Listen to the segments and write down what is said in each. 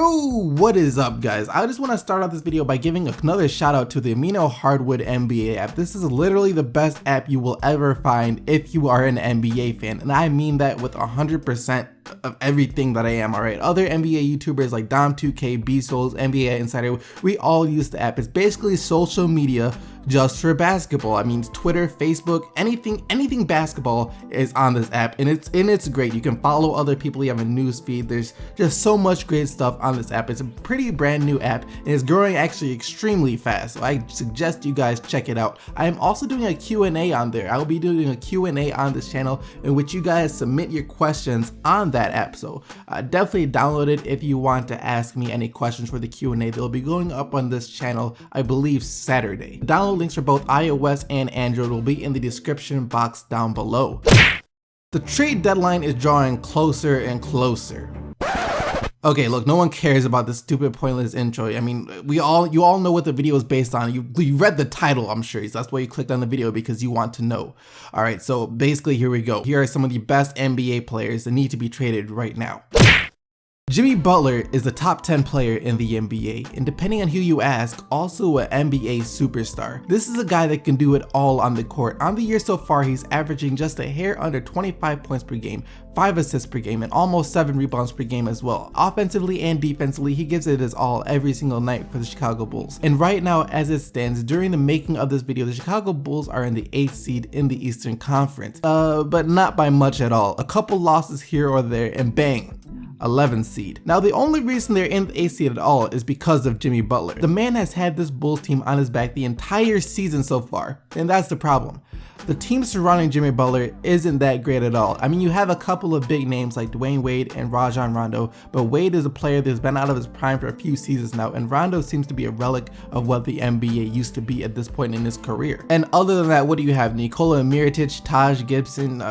Yo, what is up guys? I just want to start out this video by giving another shout out to the Amino Hardwood NBA app. This is literally the best app you will ever find if you are an NBA fan, and I mean that with 100% of everything that I am, alright? Other NBA YouTubers like Dom2K, B-Souls, NBA Insider, we all use the app. It's basically social media just for basketball. I mean, Twitter, Facebook, anything basketball is on this app, and it's great. You can follow other people, you have a news feed. There's just so much great stuff on this app. It's a pretty brand new app, and it's growing actually extremely fast, so I suggest you guys check it out. I am also doing a Q&A on there. I will be doing a Q&A on this channel in which you guys submit your questions on that app, so definitely download it if you want to ask me any questions for the Q&A. They'll be going up on this channel, I believe, Saturday. Download links for both iOS and Android will be in the description box down below. The trade deadline is drawing closer and closer. Okay, look, no one cares about this stupid pointless intro. I mean, you all know what the video is based on. You read the title, I'm sure. That's why you clicked on the video, because you want to know. All right, so basically here we go. Here are some of the best NBA players that need to be traded right now. Jimmy Butler is the top 10 player in the NBA, and depending on who you ask, also an NBA superstar. This is a guy that can do it all on the court. On the year so far, he's averaging just a hair under 25 points per game, 5 assists per game, and almost 7 rebounds per game as well. Offensively and defensively, he gives it his all every single night for the Chicago Bulls. And right now, as it stands, during the making of this video, the Chicago Bulls are in the 8th seed in the Eastern Conference. But not by much at all. A couple losses here or there, and bang, 11th seed. Now, the only reason they're in the 8th seed at all is because of Jimmy Butler. The man has had this Bulls team on his back the entire season so far, and that's the problem. The team surrounding Jimmy Butler isn't that great at all. I mean, you have a couple of big names like Dwayne Wade and Rajon Rondo, but Wade is a player that's been out of his prime for a few seasons now, and Rondo seems to be a relic of what the NBA used to be at this point in his career. And other than that, what do you have? Nikola Mirotic, Taj Gibson,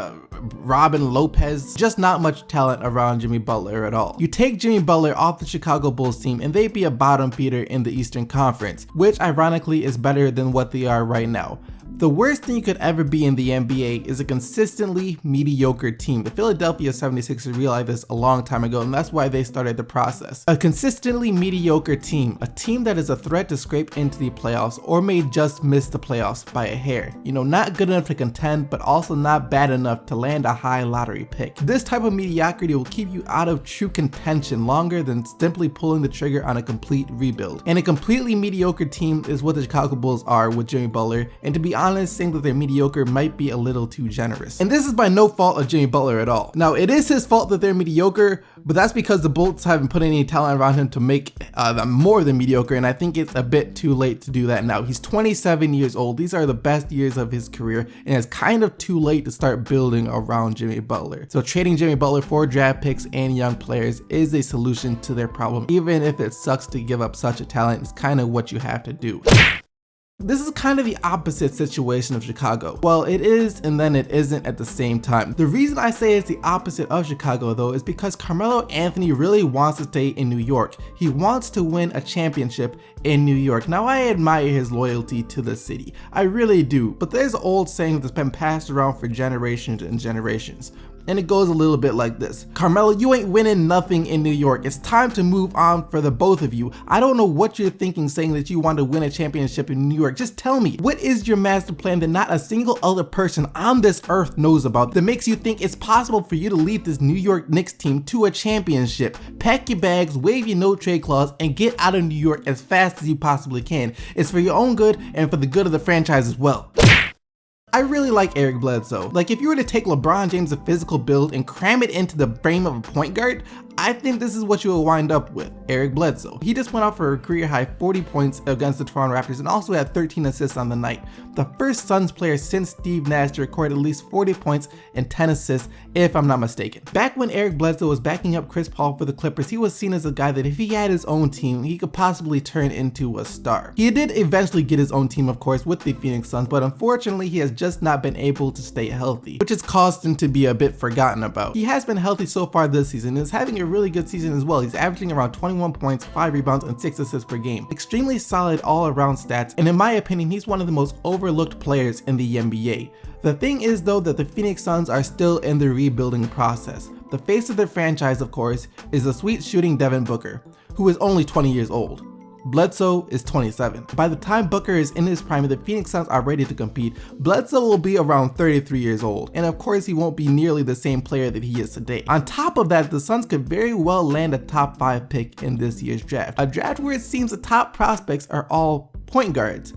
Robin Lopez, just not much talent around Jimmy Butler at all. You take Jimmy Butler off the Chicago Bulls team and they'd be a bottom feeder in the Eastern Conference, which ironically is better than what they are right now. The worst thing you could ever be in the NBA is a consistently mediocre team. The Philadelphia 76ers realized this a long time ago, and that's why they started the process. A consistently mediocre team, a team that is a threat to scrape into the playoffs or may just miss the playoffs by a hair. You know, not good enough to contend, but also not bad enough to land a high lottery pick. This type of mediocrity will keep you out of true contention longer than simply pulling the trigger on a complete rebuild. And a completely mediocre team is what the Chicago Bulls are with Jimmy Butler, and to be honest, saying that they're mediocre might be a little too generous. And this is by no fault of Jimmy Butler at all. Now, it is his fault that they're mediocre, but that's because the Bulls haven't put any talent around him to make them more than mediocre, and I think it's a bit too late to do that now. He's 27 years old. These are the best years of his career, and it's kind of too late to start building around Jimmy Butler. So trading Jimmy Butler for draft picks and young players is a solution to their problem. Even if it sucks to give up such a talent, it's kind of what you have to do. This is kind of the opposite situation of Chicago. Well, it is and then it isn't at the same time. The reason I say it's the opposite of Chicago though is because Carmelo Anthony really wants to stay in New York. He wants to win a championship in New York. Now, I admire his loyalty to the city. I really do. But there's an old saying that's been passed around for generations and generations. And it goes a little bit like this. Carmelo, you ain't winning nothing in New York. It's time to move on for the both of you. I don't know what you're thinking saying that you want to win a championship in New York. Just tell me, what is your master plan that not a single other person on this earth knows about that makes you think it's possible for you to lead this New York Knicks team to a championship? Pack your bags, waive your no trade clause, and get out of New York as fast as you possibly can. It's for your own good and for the good of the franchise as well. I really like Eric Bledsoe. Like, if you were to take LeBron James' physical build and cram it into the frame of a point guard, I think this is what you will wind up with, Eric Bledsoe. He just went out for a career high 40 points against the Toronto Raptors and also had 13 assists on the night. The first Suns player since Steve Nash to record at least 40 points and 10 assists, if I'm not mistaken. Back when Eric Bledsoe was backing up Chris Paul for the Clippers, he was seen as a guy that if he had his own team, he could possibly turn into a star. He did eventually get his own team, of course, with the Phoenix Suns, but unfortunately he has just not been able to stay healthy, which has caused him to be a bit forgotten about. He has been healthy so far this season and is having a really good season as well. He's averaging around 21 points, 5 rebounds, and 6 assists per game. Extremely solid all-around stats, and in my opinion, he's one of the most overlooked players in the NBA. The thing is though that the Phoenix Suns are still in the rebuilding process. The face of their franchise, of course, is the sweet shooting Devin Booker. who is only 20 years old. Bledsoe is 27. By the time Booker is in his prime and the Phoenix Suns are ready to compete, Bledsoe will be around 33 years old, and of course he won't be nearly the same player that he is today. On top of that, the Suns could very well land a top 5 pick in this year's draft, a draft where it seems the top prospects are all point guards,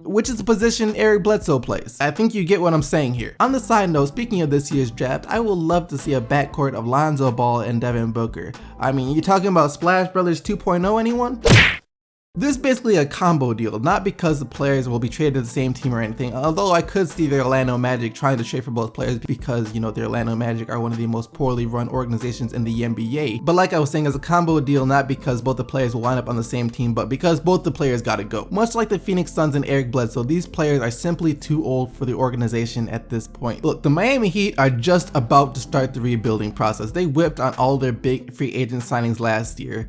which is a position Eric Bledsoe plays. I think you get what I'm saying here. On the side note, speaking of this year's draft, I would love to see a backcourt of Lonzo Ball and Devin Booker. I mean, you talking about Splash Brothers 2.0, anyone? This is basically a combo deal, not because the players will be traded to the same team or anything, although I could see the Orlando Magic trying to trade for both players because, you know, the Orlando Magic are one of the most poorly run organizations in the NBA. But like I was saying, it's a combo deal not because both the players will wind up on the same team, but because both the players gotta go. Much like the Phoenix Suns and Eric Bledsoe, these players are simply too old for the organization at this point. Look, the Miami Heat are just about to start the rebuilding process. They whipped on all their big free agent signings last year,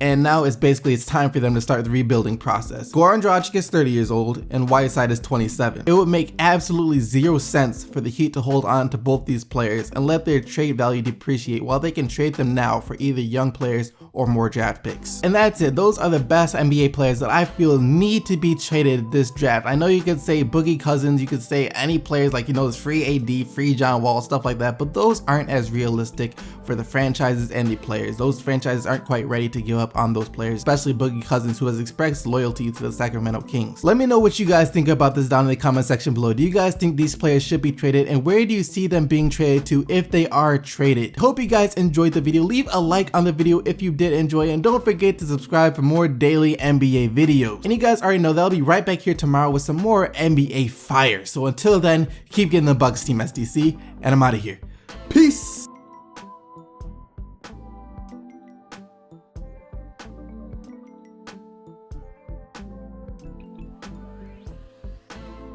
and now it's time for them to start the rebuilding process. Goran Dragic is 30 years old and Whiteside is 27. It would make absolutely zero sense for the Heat to hold on to both these players and let their trade value depreciate while they can trade them now for either young players or more draft picks. And that's it. Those are the best NBA players that I feel need to be traded this draft. I know you could say Boogie Cousins, you could say any players like, you know, free AD, free John Wall, stuff like that, but those aren't as realistic for the franchises and the players. Those franchises aren't quite ready to give up on those players, especially Boogie Cousins, who has expressed loyalty to the Sacramento Kings. Let me know what you guys think about this down in the comment section below. Do you guys think these players should be traded, and where do you see them being traded to if they are traded? Hope you guys enjoyed the video. Leave a like on the video if you did enjoy it, and don't forget to subscribe for more daily NBA videos. And you guys already know that I'll be right back here tomorrow with some more NBA fire. So until then, keep getting the Bucks, Team SDC, and I'm out of here. Peace!